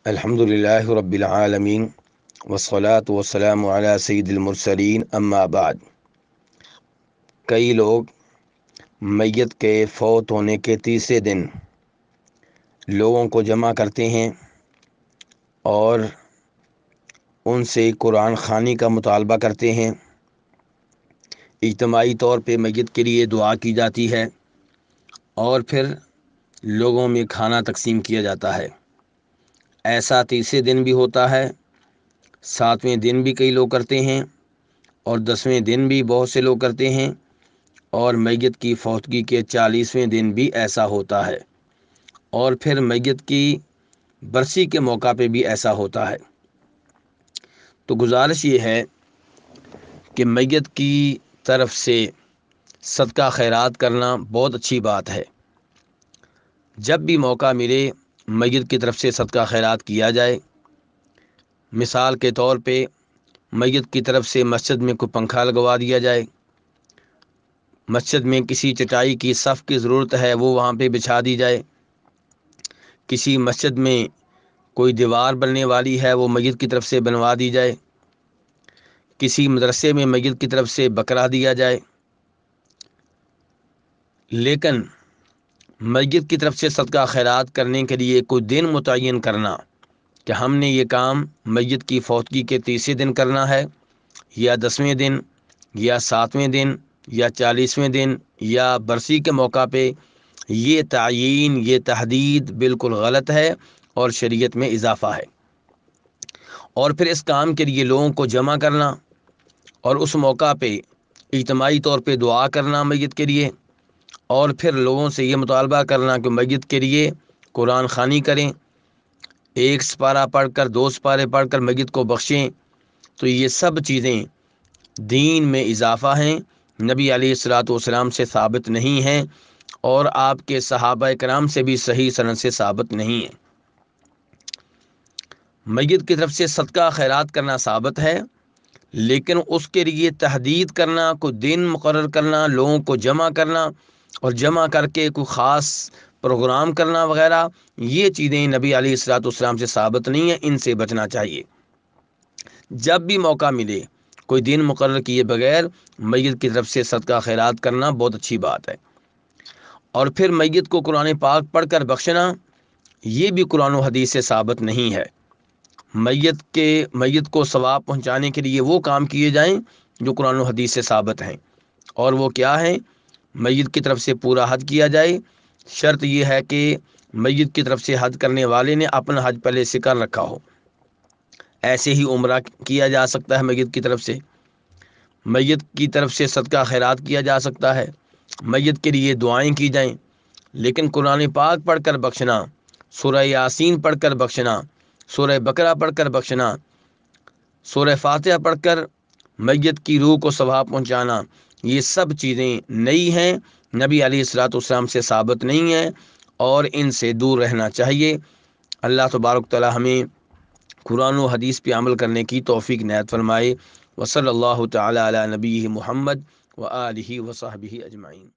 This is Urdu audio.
الحمد للہ رب العالمین والصلاة والسلام علی سید المرسلین اما بعد۔ کئی لوگ میت کے فوت ہونے کے تیسرے دن لوگوں کو جمع کرتے ہیں اور ان سے قرآن خوانی کا مطالبہ کرتے ہیں۔ اجتماعی طور پہ میت کے لیے دعا کی جاتی ہے اور پھر لوگوں میں کھانا تقسیم کیا جاتا ہے۔ ایسا تیسرے دن بھی ہوتا ہے، 7ویں دن بھی کئی لوگ کرتے ہیں اور 10ویں دن بھی بہت سے لوگ کرتے ہیں، اور میت کی فوتگی کے 40ویں دن بھی ایسا ہوتا ہے، اور پھر میت کی برسی کے موقع پہ بھی ایسا ہوتا ہے۔ تو گزارش یہ ہے کہ میت کی طرف سے صدقہ خیرات کرنا بہت اچھی بات ہے۔ جب بھی موقع ملے میت کی طرف سے صدقہ خیرات کیا جائے۔ مثال کے طور پہ میت کی طرف سے مسجد میں کوئی پنکھا لگوا دیا جائے، مسجد میں کسی چٹائی کی صف کی ضرورت ہے وہ وہاں پہ بچھا دی جائے، کسی مسجد میں کوئی دیوار بننے والی ہے وہ میت کی طرف سے بنوا دی جائے، کسی مدرسے میں میت کی طرف سے بکرا دیا جائے۔ لیکن میت کی طرف سے صدقہ خیرات کرنے کے لیے کوئی دن متعین کرنا کہ ہم نے یہ کام میت کی فوتگی کے تیسرے دن کرنا ہے، یا 10ویں دن، یا 7ویں دن، یا 40ویں دن، یا برسی کے موقع پہ، یہ تعیین، یہ تحدید بالکل غلط ہے اور شریعت میں اضافہ ہے۔ اور پھر اس کام کے لیے لوگوں کو جمع کرنا اور اس موقع پہ اجتماعی طور پہ دعا کرنا میت کے لیے، اور پھر لوگوں سے یہ مطالبہ کرنا کہ میت کے لیے قرآن خوانی کریں، 1 سپارہ پڑھ کر 2 سپارے پڑھ کر میت کو بخشیں، تو یہ سب چیزیں دین میں اضافہ ہیں، نبی علیہ الصلوۃ والسلام سے ثابت نہیں ہیں، اور آپ کے صحابہ کرام سے بھی صحیح سند سے ثابت نہیں ہیں۔ میت کی طرف سے صدقہ خیرات کرنا ثابت ہے، لیکن اس کے لیے تحدید کرنا، کوئی دن مقرر کرنا، لوگوں کو جمع کرنا اور جمع کر کے کوئی خاص پروگرام کرنا وغیرہ، یہ چیزیں نبی علیہ الصلوۃ والسلام سے ثابت نہیں ہیں، ان سے بچنا چاہیے۔ جب بھی موقع ملے کوئی دن مقرر کیے بغیر میت کی طرف سے صدقہ خیرات کرنا بہت اچھی بات ہے۔ اور پھر میت کو قرآن پاک پڑھ کر بخشنا، یہ بھی قرآن و حدیث سے ثابت نہیں ہے۔ میت کو ثواب پہنچانے کے لیے وہ کام کیے جائیں جو قرآن و حدیث سے ثابت ہیں، اور وہ کیا ہیں؟ میت کی طرف سے پورا حج کیا جائے۔ شرط یہ ہے کہ میت کی طرف سے حج کرنے والے نے اپنا حج پہلے سے کر رکھا ہو۔ ایسے ہی عمرہ کیا جا سکتا ہے، میت کی طرف سے میت کی طرف سے صدقہ خیرات کیا جا سکتا ہے، میت کے لیے دعائیں کی جائیں، لیکن قرآن پاک پڑھ کر بخشنا، سورہ یاسین پڑھ کر بخشنا، سورہ بقرہ پڑھ کر بخشنا، سورہ فاتحہ پڑھ کر میت کی روح کو ثواب پہنچانا، یہ سب چیزیں نئی ہیں، نبی علیہ الصلوۃ والسلام سے ثابت نہیں ہیں، اور ان سے دور رہنا چاہیے۔ اللہ تبارک تعالی ہمیں قرآن و حدیث پہ عمل کرنے کی توفیق عنایت فرمائے۔ وصلی اللہ تعالی علی نبیہ محمد وآلہ وصحبہ اجمعین۔